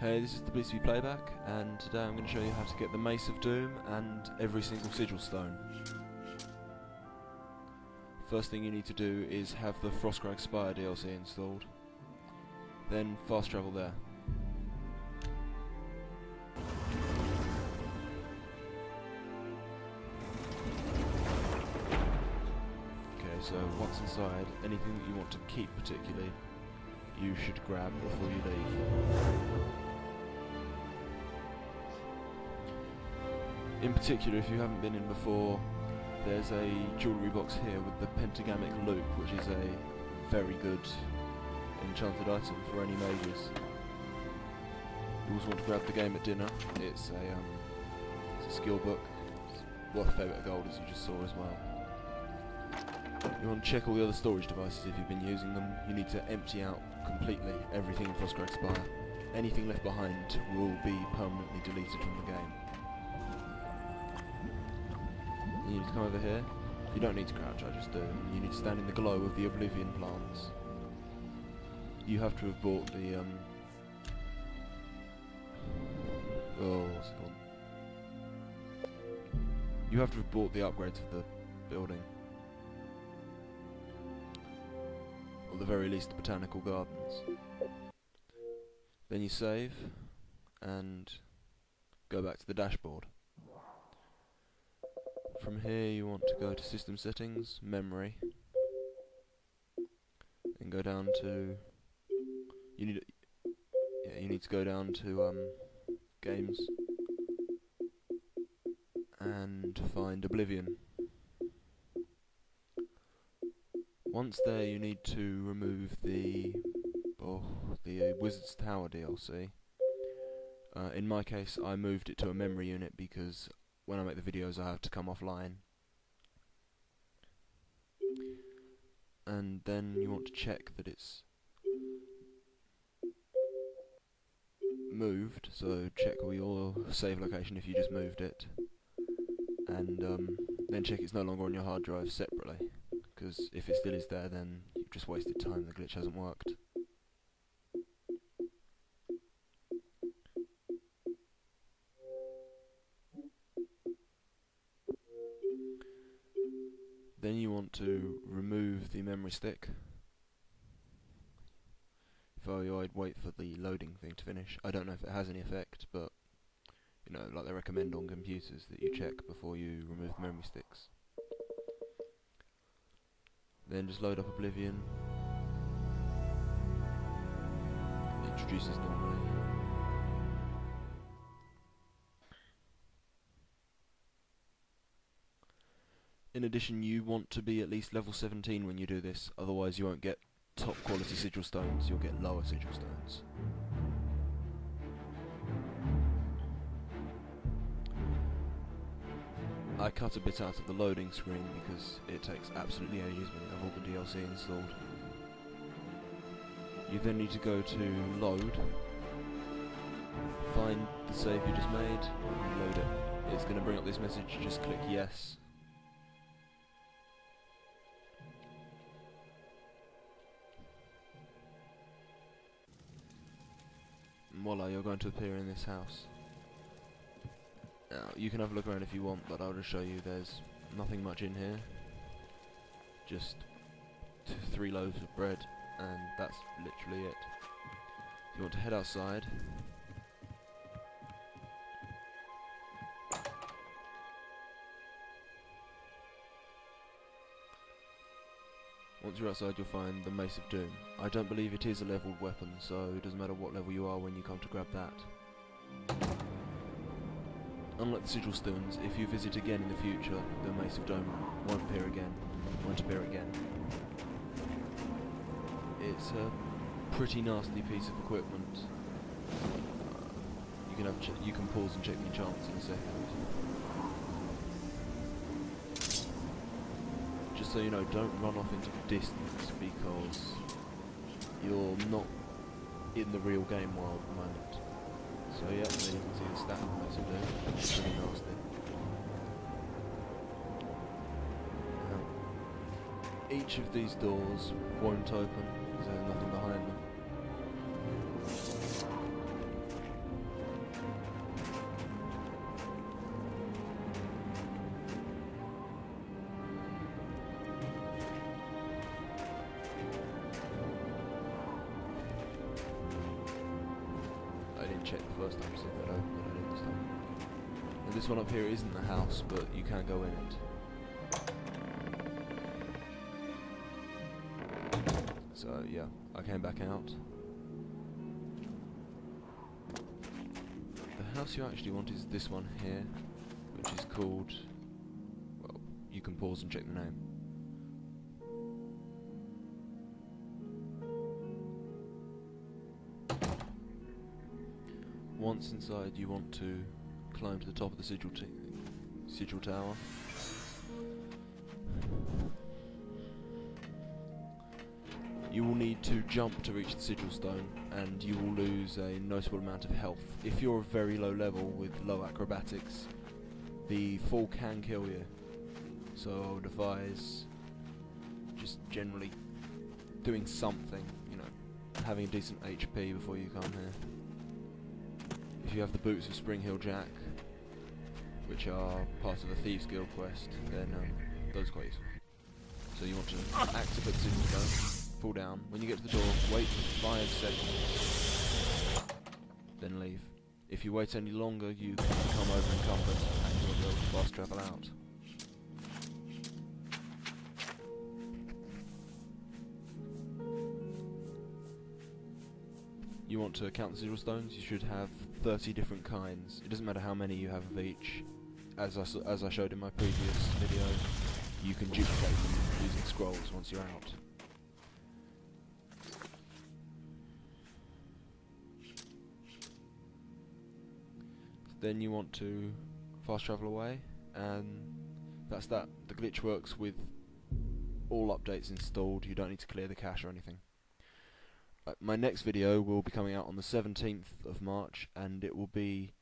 Hey, this is the BCB Playback, and today I'm going to show you how to get the Mace of Doom and every single Sigil stone. First thing you need to do is have the Frostcrag Spire DLC installed, then fast travel there. Okay, so once inside, anything that you want to keep particularly, you should grab before you leave. In particular, if you haven't been in before, there's a jewellery box here with the pentagamic loop, which is a very good enchanted item for any mages. You also want to grab the Game at Dinner. It's a skill book. It's worth a fair bit of gold, as you just saw as well. You want to check all the other storage devices if you've been using them. You need to empty out completely everything in Frostcrag Spire. Anything left behind will be permanently deleted from the game. You need to come over here. You don't need to crouch, I just do. You need to stand in the glow of the Oblivion plants. You have to have bought the what's it called? You have to have bought the upgrades of the building. Or at the very least the botanical gardens. Then you save and go back to the dashboard. From here you want to go to System Settings, Memory, and go down to you need to go down to Games and find Oblivion. Once there, you need to remove the Wizard's Tower DLC. In my case, I moved it to a memory unit because when I make the videos I have to come offline. And then you want to check that it's moved, so check your save location if you just moved it, and then check it's no longer on your hard drive separately, because if it still is there then you've just wasted time, the glitch hasn't worked. Then you want to remove the memory stick. If I were you, I'd wait for the loading thing to finish. I don't know if it has any effect, but you know, like they recommend on computers that you check before you remove the memory sticks. Then just load up Oblivion. It introduces normally. In addition, you want to be at least level 17 when you do this, otherwise you won't get top quality sigil stones, you'll get lower sigil stones. I cut a bit out of the loading screen because it takes absolutely ages when you have all the DLC installed. You then need to go to Load, find the save you just made, and load it. It's going to bring up this message, just click yes. And voila, you're going to appear in this house. Now, you can have a look around if you want, but I'll just show you there's nothing much in here. Just 3 loaves of bread, and that's literally it. You want to head outside. Once you're outside, you'll find the Mace of Doom. I don't believe it is a leveled weapon, so it doesn't matter what level you are when you come to grab that. Unlike the Sigil stones, if you visit again in the future, the Mace of Doom won't appear again. It's a pretty nasty piece of equipment. You can pause and check the enchantments in a second. Just so you know, don't run off into the distance because you're not in the real game world at the moment. So yeah, then you can see the stat of the Mace of Doom. It's pretty nasty. Each of these doors won't open because there's nothing behind them. checked the first time to see if they'd opened it. I didn't this time. And this one up here isn't the house, but you can go in it. So yeah, I came back out. The house you actually want is this one here, which is called, well, you can pause and check the name. Once inside, you want to climb to the top of the Sigil Tower. You will need to jump to reach the Sigil Stone, and you will lose a notable amount of health. If you're a very low level with low acrobatics, the fall can kill you. So I would advise just generally doing something, you know, having a decent HP before you come here. If you have the boots of Spring Hill Jack, which are part of the Thieves Guild quest, then those are quite useful. So you want to activate the Sigil Stone, fall down. When you get to the door, wait for 5 seconds, then leave. If you wait any longer, you can come over encumbered and you'll be able to fast travel out. You want to count the Sigil Stones. You should have 30 different kinds. It doesn't matter how many you have of each. As I showed in my previous video, you can duplicate them using scrolls once you're out. Then you want to fast travel away, and that's that. The glitch works with all updates installed. You don't need to clear the cache or anything. My next video will be coming out on the 17th of March, and it will be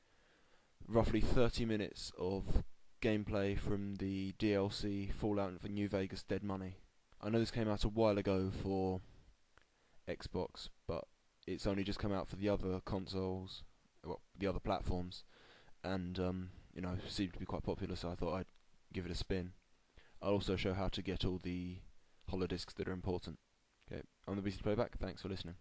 roughly 30 minutes of gameplay from the DLC Fallout for New Vegas Dead Money. I know this came out a while ago for Xbox, but it's only just come out for the other consoles, well, the other platforms, and you know, seemed to be quite popular, so I thought I'd give it a spin. I'll also show how to get all the holodiscs that are important. Okay, I'm the Beastie Playback, thanks for listening.